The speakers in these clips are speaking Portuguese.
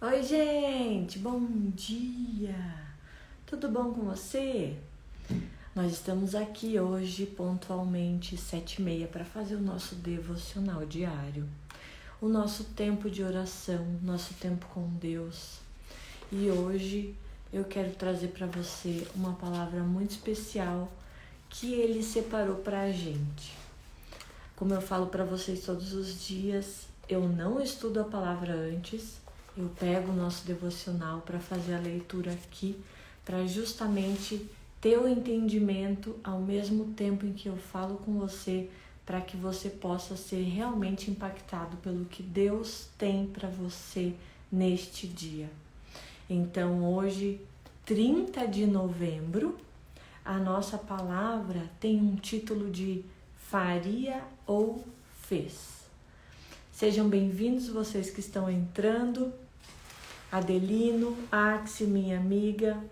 Oi, gente, bom dia! Tudo bom com você? Nós estamos aqui hoje pontualmente 7h30 para fazer o nosso devocional diário, o nosso tempo de oração, nosso tempo com Deus. E hoje eu quero trazer para você uma palavra muito especial que Ele separou para a gente. Como eu falo para vocês todos os dias, eu não estudo a palavra antes. Eu pego o nosso devocional para fazer a leitura aqui, para justamente ter o entendimento ao mesmo tempo em que eu falo com você, para que você possa ser realmente impactado pelo que Deus tem para você neste dia. Então, hoje, 30 de novembro, a nossa palavra tem um título de Faria ou Fez. Sejam bem-vindos vocês que estão entrando. Adelino, Axi, minha amiga,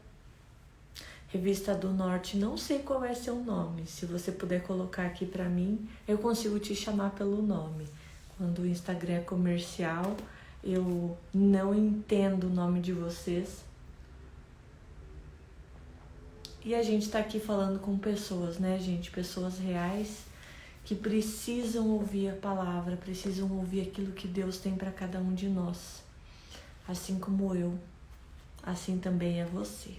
Revista do Norte, não sei qual é seu nome. Se você puder colocar aqui para mim, eu consigo te chamar pelo nome. Quando o Instagram é comercial, eu não entendo o nome de vocês. E a gente tá aqui falando com pessoas, né, gente? Pessoas reais que precisam ouvir a palavra, precisam ouvir aquilo que Deus tem para cada um de nós. Assim como eu, assim também é você.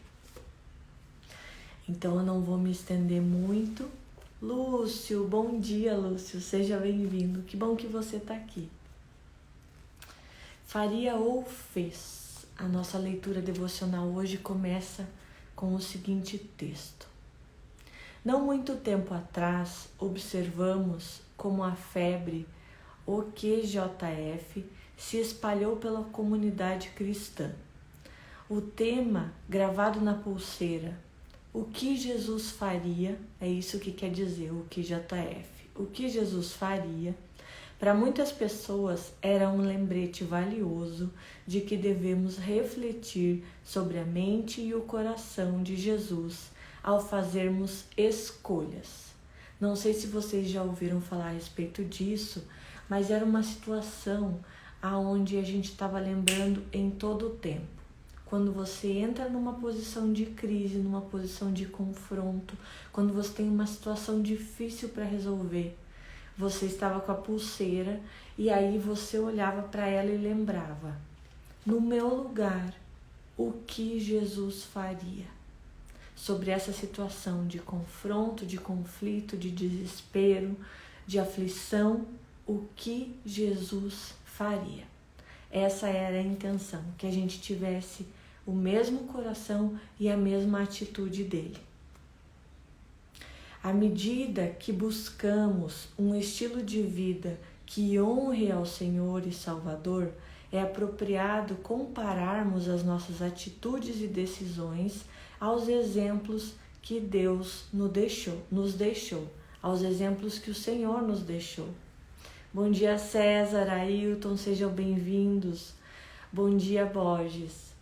Então eu não vou me estender muito. Lúcio, bom dia, Lúcio, seja bem-vindo. Que bom que você está aqui. Faria ou fez? A nossa leitura devocional hoje começa com o seguinte texto. Não muito tempo atrás, observamos como a febre, o QJF, se espalhou pela comunidade cristã. O tema, gravado na pulseira, o que Jesus faria, é isso que quer dizer o QJF. O que Jesus faria, para muitas pessoas era um lembrete valioso de que devemos refletir sobre a mente e o coração de Jesus ao fazermos escolhas. Não sei se vocês já ouviram falar a respeito disso, mas era uma situação aonde a gente estava lembrando em todo o tempo. Quando você entra numa posição de crise, numa posição de confronto, quando você tem uma situação difícil para resolver, você estava com a pulseira e aí você olhava para ela e lembrava: no meu lugar, o que Jesus faria? Sobre essa situação de confronto, de conflito, de desespero, de aflição, o que Jesus faria. Essa era a intenção, que a gente tivesse o mesmo coração e a mesma atitude dele. À medida que buscamos um estilo de vida que honre ao Senhor e Salvador, é apropriado compararmos as nossas atitudes e decisões aos exemplos que Deus nos deixou, aos exemplos que o Senhor nos deixou. Bom dia, César, Ailton, sejam bem-vindos. Bom dia, Borges.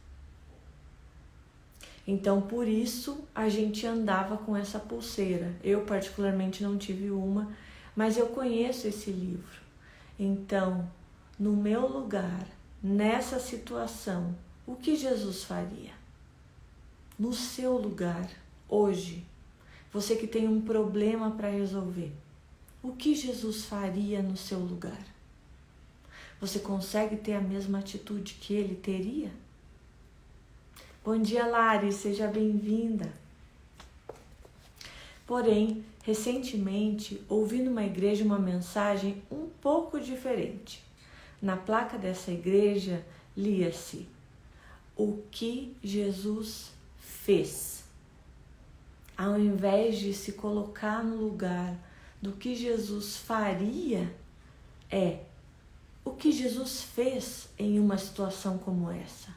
Então, por isso, a gente andava com essa pulseira. Eu, particularmente, não tive uma, mas eu conheço esse livro. Então, no meu lugar, nessa situação, o que Jesus faria? No seu lugar, hoje, você que tem um problema para resolver, o que Jesus faria no seu lugar? Você consegue ter a mesma atitude que ele teria? Bom dia, Lari, seja bem-vinda. Porém, recentemente, ouvi numa igreja uma mensagem um pouco diferente. Na placa dessa igreja, lia-se: o que Jesus fez. Ao invés de se colocar no lugar do que Jesus faria, o que Jesus fez em uma situação como essa,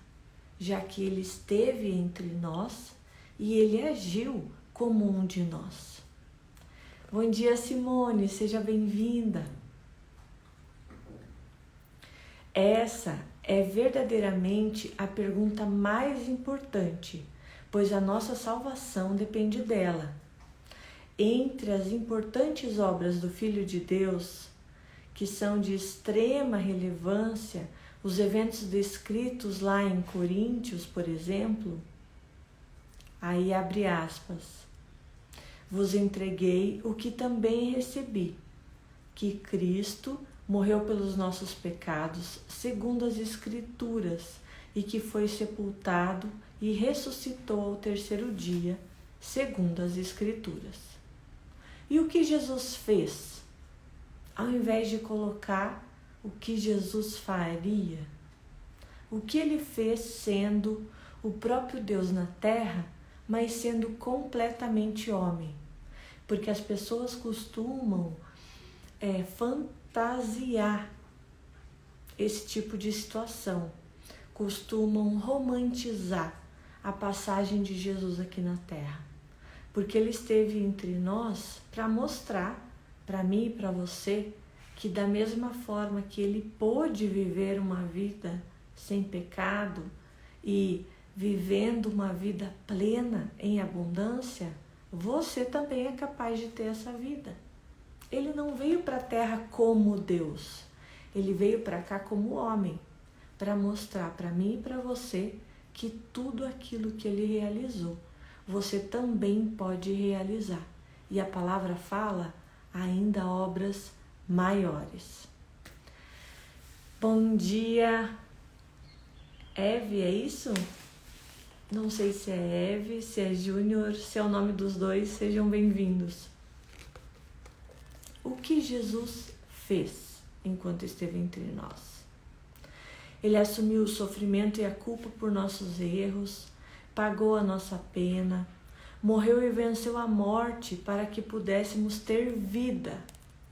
já que ele esteve entre nós e ele agiu como um de nós. Bom dia, Simone, seja bem-vinda. Essa é verdadeiramente a pergunta mais importante, pois a nossa salvação depende dela. Entre as importantes obras do Filho de Deus, que são de extrema relevância, Os eventos descritos lá em Coríntios, por exemplo, aí abre aspas, vos entreguei o que também recebi, que Cristo morreu pelos nossos pecados, segundo as Escrituras, e que foi sepultado e ressuscitou ao terceiro dia, segundo as Escrituras. E o que Jesus fez? Ao invés de colocar o que Jesus faria, o que ele fez sendo o próprio Deus na terra, mas sendo completamente homem. Porque as pessoas costumam fantasiar esse tipo de situação, costumam romantizar a passagem de Jesus aqui na terra. Porque ele esteve entre nós para mostrar para mim e para você que da mesma forma que ele pôde viver uma vida sem pecado e vivendo uma vida plena em abundância, você também é capaz de ter essa vida. Ele não veio para a terra como Deus, ele veio para cá como homem, para mostrar para mim e para você que tudo aquilo que ele realizou, você também pode realizar. E a palavra fala ainda obras maiores. Bom dia, Eve, é isso? Não sei se é Eve, se é Júnior, se é o nome dos dois, sejam bem-vindos. O que Jesus fez enquanto esteve entre nós? Ele assumiu o sofrimento e a culpa por nossos erros, pagou a nossa pena, morreu e venceu a morte para que pudéssemos ter vida.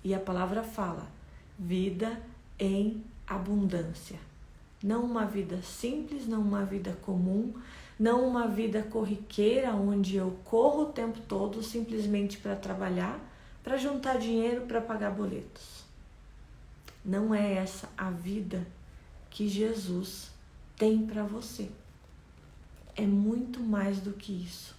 E a palavra fala, vida em abundância. Não uma vida simples, não uma vida comum, não uma vida corriqueira onde eu corro o tempo todo simplesmente para trabalhar, para juntar dinheiro para pagar boletos. Não é essa a vida que Jesus tem para você. É muito mais do que isso.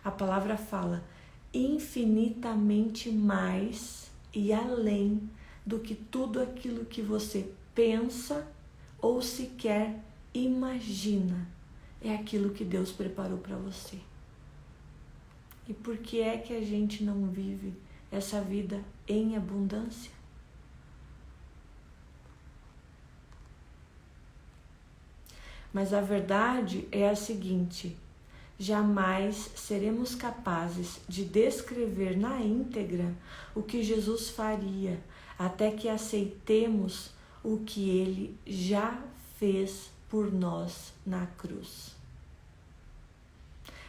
A palavra fala infinitamente mais e além do que tudo aquilo que você pensa ou sequer imagina. É aquilo que Deus preparou para você. E por que é que a gente não vive essa vida em abundância? Mas a verdade é a seguinte: jamais seremos capazes de descrever na íntegra o que Jesus faria, até que aceitemos o que ele já fez por nós na cruz.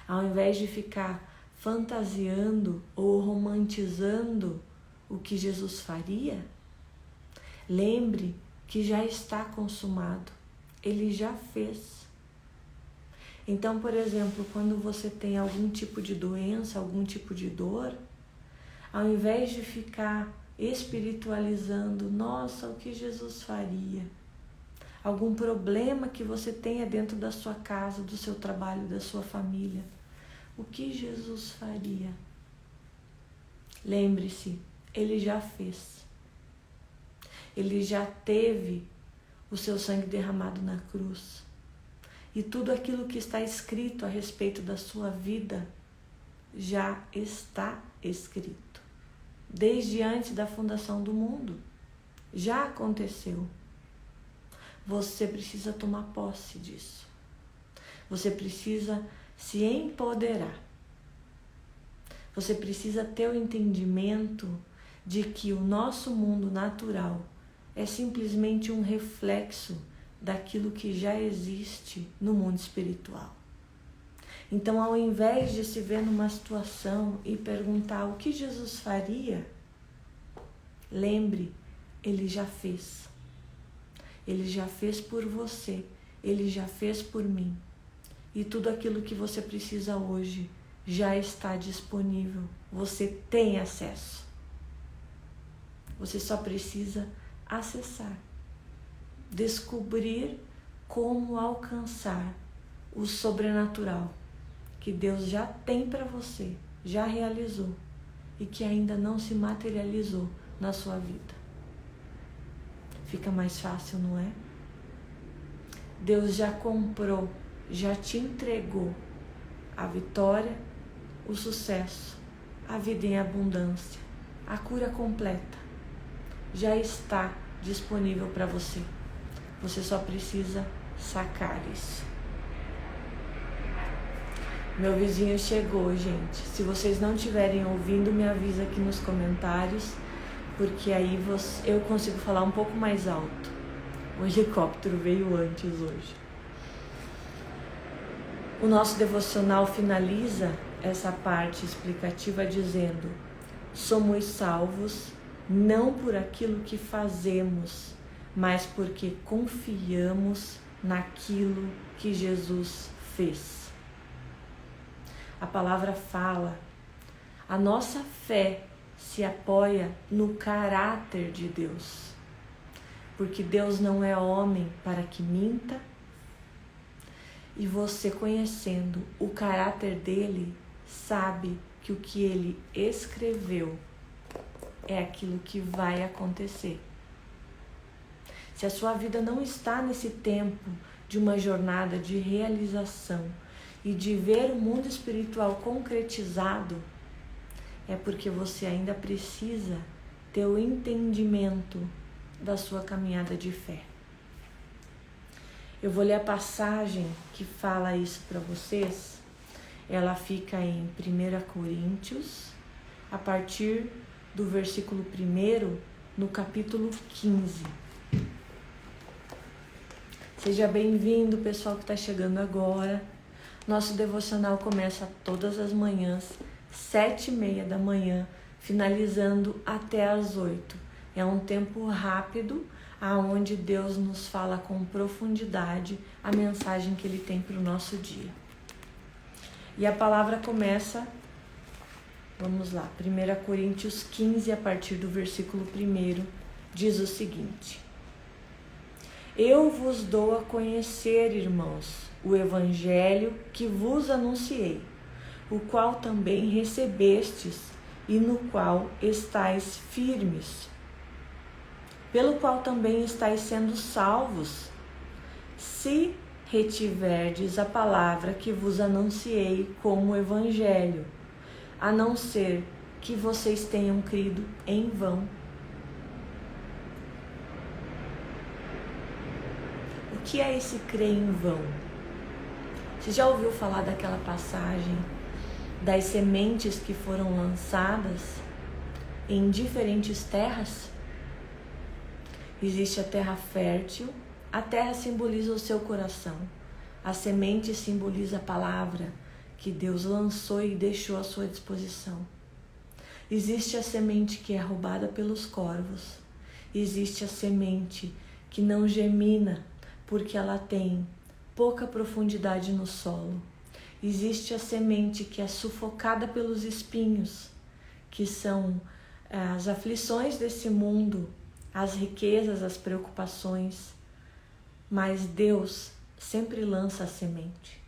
Ao invés de ficar fantasiando ou romantizando o que Jesus faria, lembre que já está consumado, ele já fez. Então, por exemplo, quando você tem algum tipo de doença, algum tipo de dor, ao invés de ficar espiritualizando, nossa, o que Jesus faria? Algum problema que você tenha dentro da sua casa, do seu trabalho, da sua família, o que Jesus faria? Lembre-se, ele já fez. Ele já teve o seu sangue derramado na cruz. E tudo aquilo que está escrito a respeito da sua vida já está escrito. Desde antes da fundação do mundo. Já aconteceu. Você precisa tomar posse disso. Você precisa se empoderar. Você precisa ter o entendimento de que o nosso mundo natural é simplesmente um reflexo daquilo que já existe no mundo espiritual. Então, ao invés de se ver numa situação e perguntar o que Jesus faria, lembre, ele já fez. Ele já fez por você, ele já fez por mim. E tudo aquilo que você precisa hoje já está disponível. Você tem acesso. Você só precisa acessar. Descobrir como alcançar o sobrenatural que Deus já tem para você, já realizou e que ainda não se materializou na sua vida. Fica mais fácil, não é? Deus já comprou, já te entregou a vitória, o sucesso, a vida em abundância, a cura completa. Já está disponível para você. Você só precisa sacar isso. Meu vizinho chegou, gente. Se vocês não estiverem ouvindo, me avisa aqui nos comentários, porque aí eu consigo falar um pouco mais alto. O helicóptero veio antes hoje. O nosso devocional finaliza essa parte explicativa dizendo: somos salvos não por aquilo que fazemos, mas porque confiamos naquilo que Jesus fez. A palavra fala, a nossa fé se apoia no caráter de Deus, porque Deus não é homem para que minta, e você, conhecendo o caráter dele, sabe que o que ele escreveu é aquilo que vai acontecer. Se a sua vida não está nesse tempo de uma jornada de realização e de ver o mundo espiritual concretizado, é porque você ainda precisa ter o entendimento da sua caminhada de fé. Eu vou ler a passagem que fala isso para vocês. Ela fica em 1 Coríntios, a partir do versículo 1, no capítulo 15. Seja bem-vindo, pessoal que está chegando agora. Nosso devocional começa todas as manhãs, 7h30 da manhã, finalizando até às 8. É um tempo rápido, aonde Deus nos fala com profundidade a mensagem que Ele tem para o nosso dia. E a palavra começa, vamos lá, 1 Coríntios 15, a partir do versículo 1, diz o seguinte: Eu vos dou a conhecer, irmãos, o evangelho que vos anunciei, o qual também recebestes e no qual estáis firmes, pelo qual também estáis sendo salvos, se retiverdes a palavra que vos anunciei como evangelho, a não ser que vocês tenham crido em vão. O que é esse crer em vão? Você já ouviu falar daquela passagem das sementes que foram lançadas em diferentes terras? Existe a terra fértil, a terra simboliza o seu coração, a semente simboliza a palavra que Deus lançou e deixou à sua disposição. Existe a semente que é roubada pelos corvos, existe a semente que não germina porque ela tem pouca profundidade no solo, existe a semente que é sufocada pelos espinhos, que são as aflições desse mundo, as riquezas, as preocupações, mas Deus sempre lança a semente.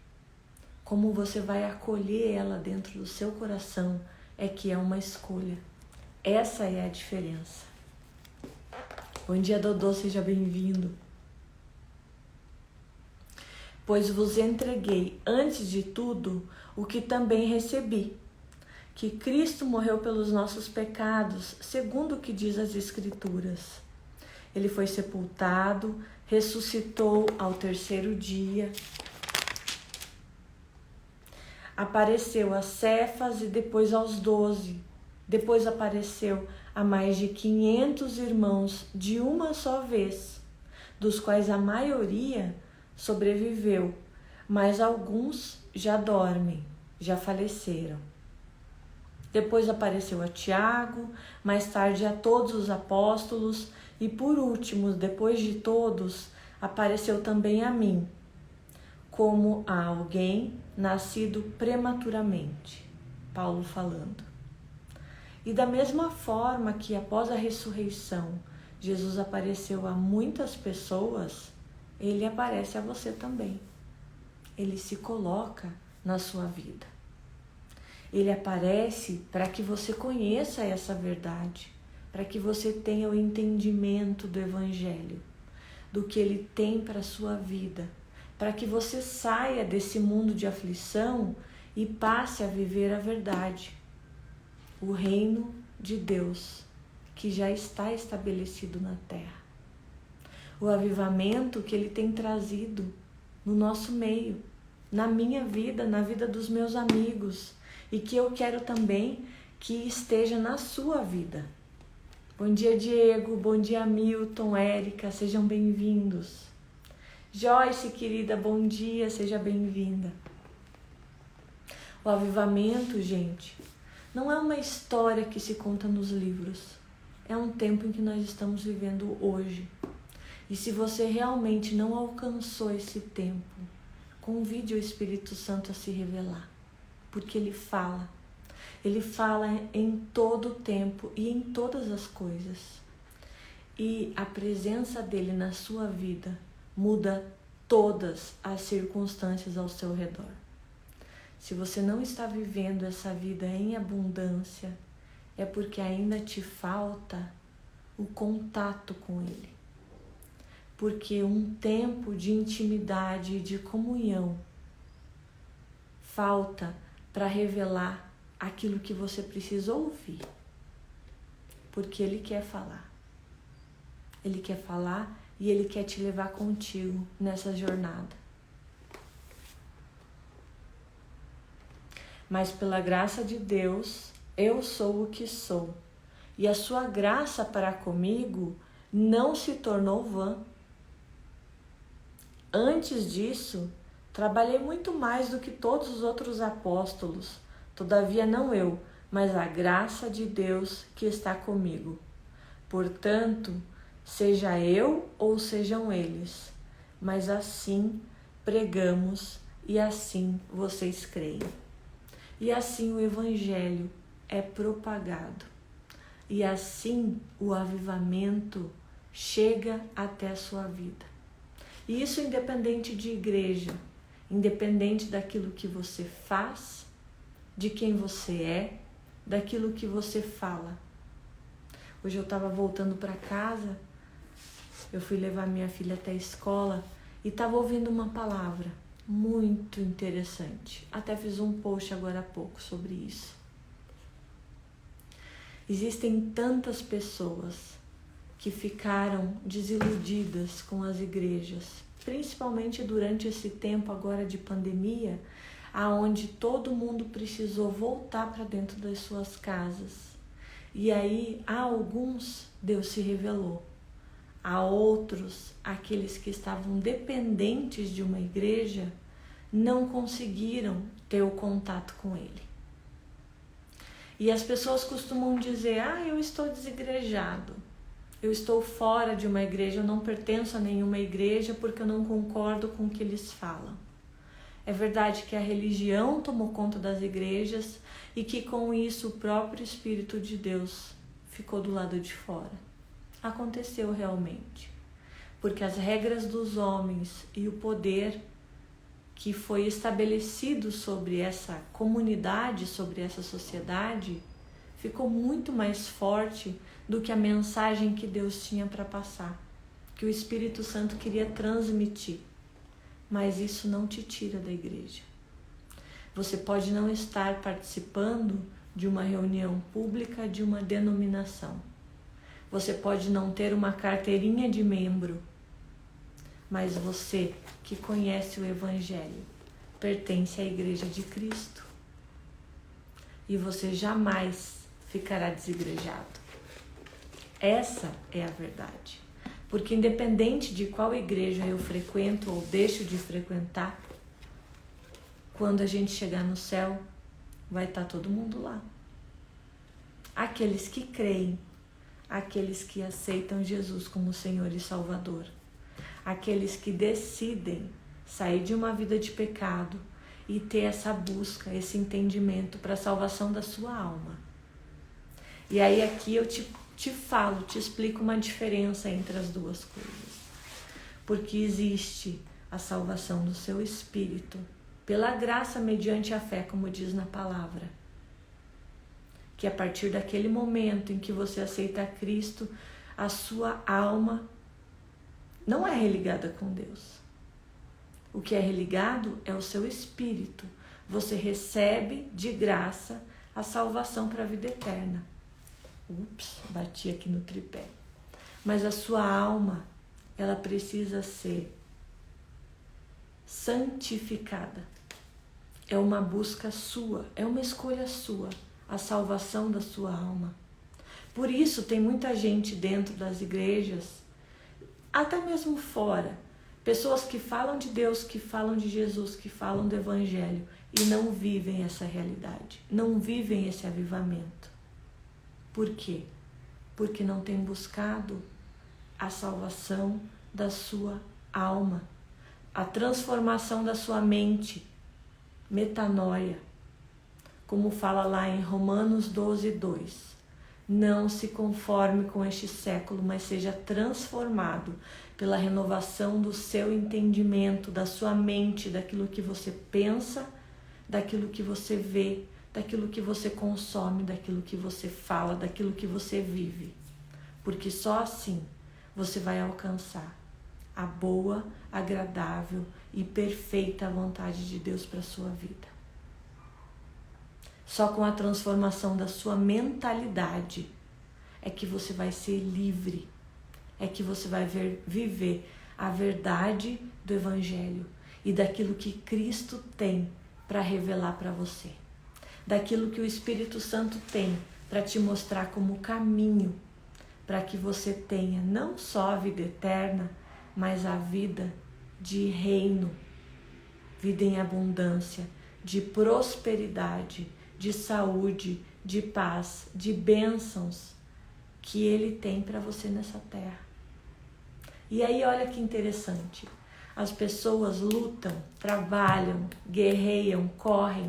Como você vai acolher ela dentro do seu coração é que é uma escolha. Essa é a diferença. Bom dia, Dodô, seja bem-vindo. Pois vos entreguei, antes de tudo, o que também recebi, que Cristo morreu pelos nossos pecados, segundo o que diz as Escrituras. Ele foi sepultado, ressuscitou ao 3º dia, apareceu a Cefas e depois aos 12, depois apareceu a mais de 500 irmãos de uma só vez, dos quais a maioria sobreviveu, mas alguns já dormem, já faleceram. Depois apareceu a Tiago, mais tarde a todos os apóstolos e por último, depois de todos, apareceu também a mim, como a alguém nascido prematuramente. Paulo falando. E da mesma forma que após a ressurreição, Jesus apareceu a muitas pessoas, Ele aparece a você também. Ele se coloca na sua vida. Ele aparece para que você conheça essa verdade, para que você tenha o entendimento do Evangelho, do que Ele tem para a sua vida, para que você saia desse mundo de aflição e passe a viver a verdade, o reino de Deus, que já está estabelecido na terra. O avivamento que Ele tem trazido no nosso meio, na minha vida, na vida dos meus amigos, e que eu quero também que esteja na sua vida. Bom dia, Diego, bom dia, Milton, Érica, sejam bem-vindos. Joyce, querida, bom dia, seja bem-vinda. O avivamento, gente, não é uma história que se conta nos livros. É um tempo em que nós estamos vivendo hoje. E se você realmente não alcançou esse tempo, convide o Espírito Santo a se revelar. Porque Ele fala em todo o tempo e em todas as coisas. E a presença dEle na sua vida muda todas as circunstâncias ao seu redor. Se você não está vivendo essa vida em abundância, é porque ainda te falta o contato com Ele. Porque um tempo de intimidade e de comunhão falta para revelar aquilo que você precisa ouvir. Porque Ele quer falar. Ele quer falar e Ele quer te levar contigo nessa jornada. Mas pela graça de Deus, eu sou o que sou. E a sua graça para comigo não se tornou vã. Antes disso, trabalhei muito mais do que todos os outros apóstolos. Todavia não eu, mas a graça de Deus que está comigo. Portanto, seja eu ou sejam eles, mas assim pregamos e assim vocês creem. E assim o Evangelho é propagado. E assim o avivamento chega até a sua vida. E isso independente de igreja, independente daquilo que você faz, de quem você é, daquilo que você fala. Hoje eu estava voltando para casa, eu fui levar minha filha até a escola e estava ouvindo uma palavra muito interessante. Até fiz um post agora há pouco sobre isso. Existem tantas pessoas que ficaram desiludidas com as igrejas, principalmente durante esse tempo agora de pandemia, aonde todo mundo precisou voltar para dentro das suas casas. E aí, a alguns, Deus se revelou. A outros, aqueles que estavam dependentes de uma igreja, não conseguiram ter o contato com Ele. E as pessoas costumam dizer, eu estou desigrejado, eu estou fora de uma igreja, eu não pertenço a nenhuma igreja porque eu não concordo com o que eles falam. É verdade que a religião tomou conta das igrejas e que com isso o próprio Espírito de Deus ficou do lado de fora. Aconteceu realmente, porque as regras dos homens e o poder que foi estabelecido sobre essa comunidade, sobre essa sociedade, ficou muito mais forte do que a mensagem que Deus tinha para passar, que o Espírito Santo queria transmitir. Mas isso não te tira da igreja. Você pode não estar participando de uma reunião pública de uma denominação. Você pode não ter uma carteirinha de membro, mas você que conhece o Evangelho pertence à Igreja de Cristo. E você jamais ficará desigrejado. Essa é a verdade. Porque independente de qual igreja eu frequento ou deixo de frequentar, quando a gente chegar no céu, vai estar todo mundo lá. Aqueles que creem, aqueles que aceitam Jesus como Senhor e Salvador, aqueles que decidem sair de uma vida de pecado e ter essa busca, esse entendimento para a salvação da sua alma. E aí aqui eu te explico uma diferença entre as duas coisas. Porque existe a salvação do seu espírito, pela graça mediante a fé, como diz na palavra. Que a partir daquele momento em que você aceita Cristo, a sua alma não é religada com Deus. O que é religado é o seu espírito. Você recebe de graça a salvação para a vida eterna. Ups, bati aqui no tripé. Mas a sua alma, ela precisa ser santificada. É uma busca sua, é uma escolha sua, a salvação da sua alma. Por isso tem muita gente dentro das igrejas, até mesmo fora, pessoas que falam de Deus, que falam de Jesus, que falam do Evangelho e não vivem essa realidade, não vivem esse avivamento. Por quê? Porque não tem buscado a salvação da sua alma, a transformação da sua mente, metanoia, como fala lá em Romanos 12:2. Não se conforme com este século, mas seja transformado pela renovação do seu entendimento, da sua mente, daquilo que você pensa, daquilo que você vê, daquilo que você consome, daquilo que você fala, daquilo que você vive. Porque só assim você vai alcançar a boa, agradável e perfeita vontade de Deus para a sua vida. Só com a transformação da sua mentalidade é que você vai ser livre, é que você vai viver a verdade do Evangelho e daquilo que Cristo tem para revelar para você, daquilo que o Espírito Santo tem para te mostrar como caminho para que você tenha não só a vida eterna, mas a vida de reino, vida em abundância, de prosperidade, de saúde, de paz, de bênçãos que Ele tem para você nessa terra. E aí olha que interessante, as pessoas lutam, trabalham, guerreiam, correm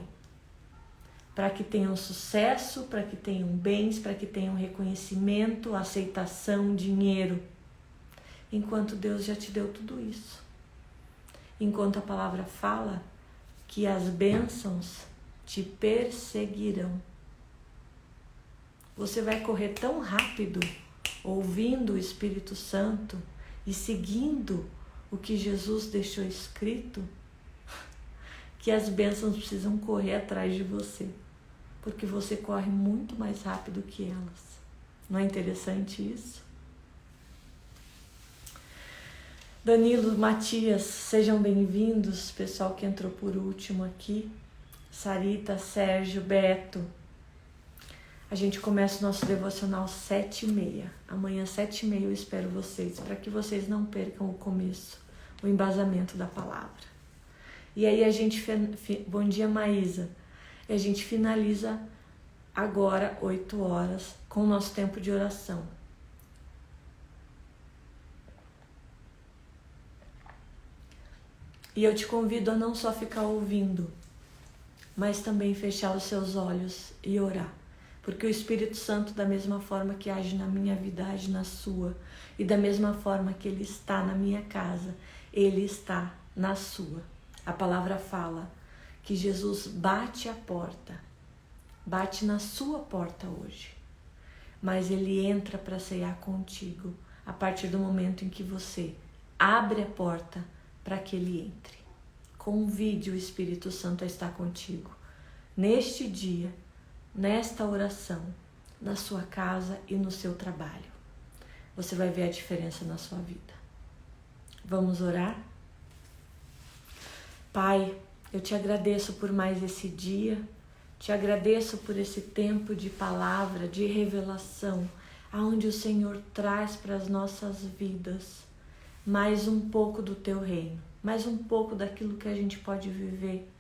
para que tenham sucesso, para que tenham bens, para que tenham reconhecimento, aceitação, dinheiro, enquanto Deus já te deu tudo isso. Enquanto a palavra fala que as bênçãos te perseguirão. Você vai correr tão rápido, ouvindo o Espírito Santo e seguindo o que Jesus deixou escrito, que as bênçãos precisam correr atrás de você, porque você corre muito mais rápido que elas. Não é interessante isso? Danilo, Matias, sejam bem-vindos, pessoal que entrou por último aqui. Sarita, Sérgio, Beto. A gente começa o nosso devocional 7h30. Amanhã 7h30 eu espero vocês, para que vocês não percam o começo, o embasamento da palavra. E aí a gente, bom dia Maísa, e a gente finaliza agora 8 horas com o nosso tempo de oração. E eu te convido a não só ficar ouvindo, mas também fechar os seus olhos e orar. Porque o Espírito Santo, da mesma forma que age na minha vida, age na sua. E da mesma forma que Ele está na minha casa, Ele está na sua. A palavra fala que Jesus bate a porta, bate na sua porta hoje. Mas Ele entra para ceiar contigo a partir do momento em que você abre a porta para que Ele entre. Convide o Espírito Santo a estar contigo neste dia, nesta oração, na sua casa e no seu trabalho. Você vai ver a diferença na sua vida. Vamos orar? Pai, eu te agradeço por mais esse dia, te agradeço por esse tempo de palavra, de revelação, aonde o Senhor traz para as nossas vidas mais um pouco do teu reino, mais um pouco daquilo que a gente pode viver,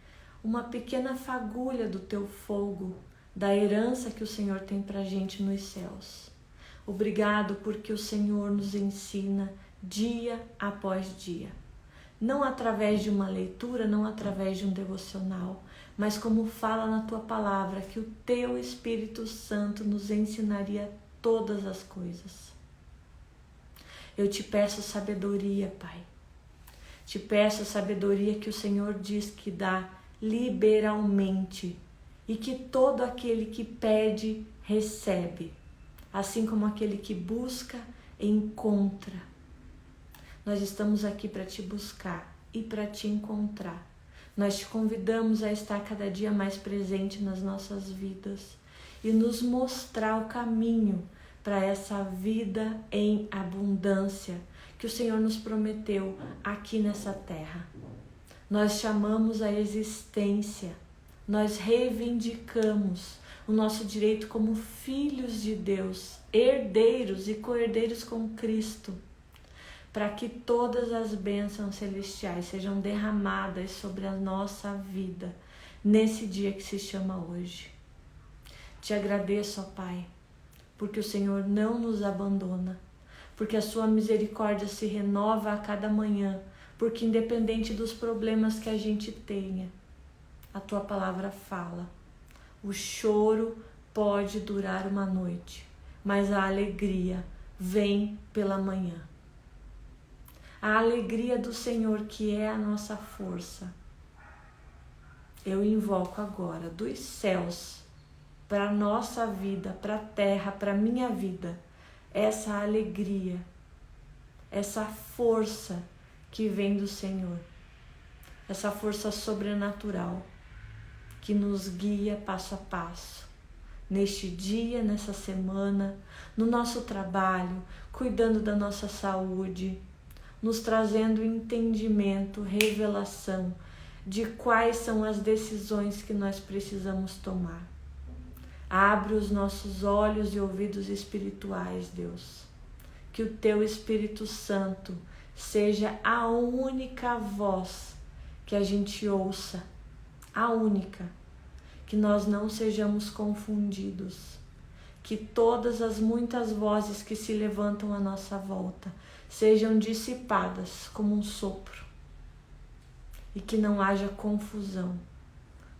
uma pequena fagulha do teu fogo, da herança que o Senhor tem para a gente nos céus. Obrigado porque o Senhor nos ensina dia após dia, não através de uma leitura, não através de um devocional, mas como fala na tua palavra, que o teu Espírito Santo nos ensinaria todas as coisas. Eu te peço sabedoria, Pai. Te peço a sabedoria que o Senhor diz que dá liberalmente e que todo aquele que pede, recebe, assim como aquele que busca, encontra. Nós estamos aqui para te buscar e para te encontrar. Nós te convidamos a estar cada dia mais presente nas nossas vidas e nos mostrar o caminho para essa vida em abundância que o Senhor nos prometeu aqui nessa terra. Nós chamamos a existência, nós reivindicamos o nosso direito como filhos de Deus, herdeiros e co-herdeiros com Cristo, para que todas as bênçãos celestiais sejam derramadas sobre a nossa vida nesse dia que se chama hoje. Te agradeço, ó Pai, porque o Senhor não nos abandona, porque a sua misericórdia se renova a cada manhã, porque independente dos problemas que a gente tenha, a tua palavra fala. O choro pode durar uma noite, mas a alegria vem pela manhã. A alegria do Senhor, que é a nossa força. Eu invoco agora dos céus para a nossa vida, para a terra, para a minha vida, essa alegria, essa força que vem do Senhor, essa força sobrenatural que nos guia passo a passo, neste dia, nessa semana, no nosso trabalho, cuidando da nossa saúde, nos trazendo entendimento, revelação de quais são as decisões que nós precisamos tomar. Abre os nossos olhos e ouvidos espirituais, Deus. Que o Teu Espírito Santo seja a única voz que a gente ouça, a única. Que nós não sejamos confundidos. Que todas as muitas vozes que se levantam à nossa volta sejam dissipadas como um sopro e que não haja confusão,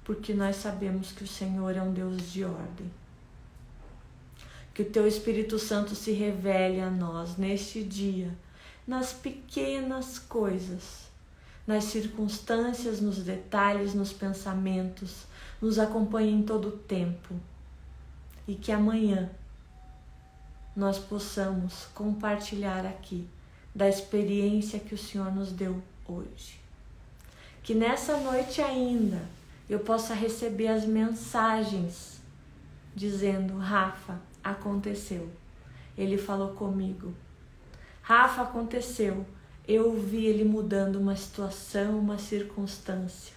porque nós sabemos que o Senhor é um Deus de ordem. Que o Teu Espírito Santo se revele a nós neste dia, nas pequenas coisas, nas circunstâncias, nos detalhes, nos pensamentos, nos acompanhe em todo o tempo e que amanhã nós possamos compartilhar aqui da experiência que o Senhor nos deu hoje. Que nessa noite ainda eu possa receber as mensagens dizendo: Rafa, aconteceu. Ele falou comigo. Rafa, aconteceu. Eu vi ele mudando uma situação, uma circunstância.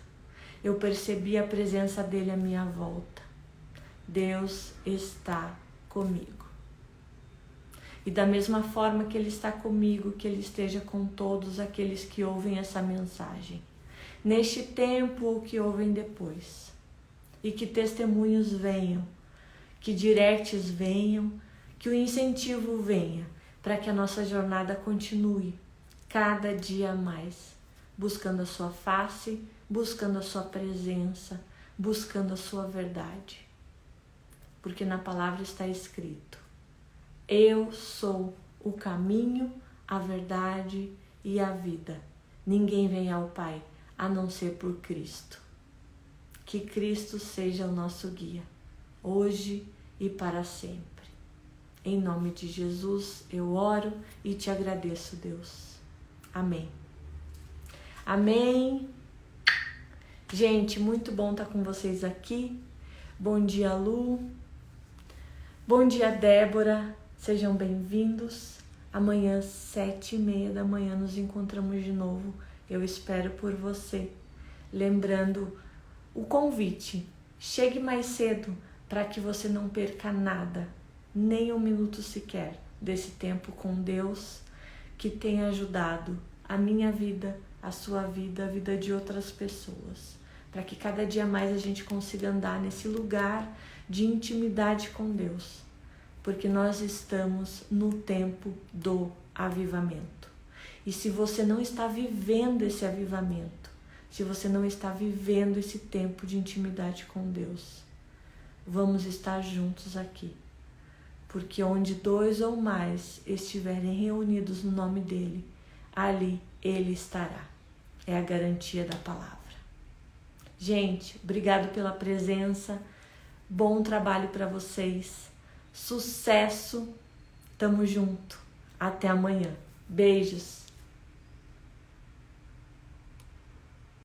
Eu percebi a presença dele à minha volta. Deus está comigo. E da mesma forma que Ele está comigo, que Ele esteja com todos aqueles que ouvem essa mensagem, neste tempo ou que ouvem depois. E que testemunhos venham, que directs venham, que o incentivo venha, para que a nossa jornada continue cada dia mais, buscando a sua face, buscando a sua presença, buscando a sua verdade. Porque na palavra está escrito: eu sou o caminho, a verdade e a vida. Ninguém vem ao Pai a não ser por Cristo. Que Cristo seja o nosso guia, hoje e para sempre. Em nome de Jesus eu oro e te agradeço, Deus. Amém. Amém. Gente, muito bom estar com vocês aqui. Bom dia, Lu. Bom dia, Débora. Sejam bem-vindos. Amanhã, 7h30 da manhã, nos encontramos de novo. Eu espero por você. Lembrando o convite. Chegue mais cedo para que você não perca nada, nem um minuto sequer, desse tempo com Deus que tem ajudado a minha vida, a sua vida, a vida de outras pessoas. Para que cada dia mais a gente consiga andar nesse lugar de intimidade com Deus. Porque nós estamos no tempo do avivamento. E se você não está vivendo esse avivamento, se você não está vivendo esse tempo de intimidade com Deus, vamos estar juntos aqui. Porque onde 2 ou mais estiverem reunidos no nome dEle, ali Ele estará. É a garantia da palavra. Gente, obrigado pela presença. Bom trabalho para vocês. Sucesso. Tamo junto. Até amanhã. Beijos.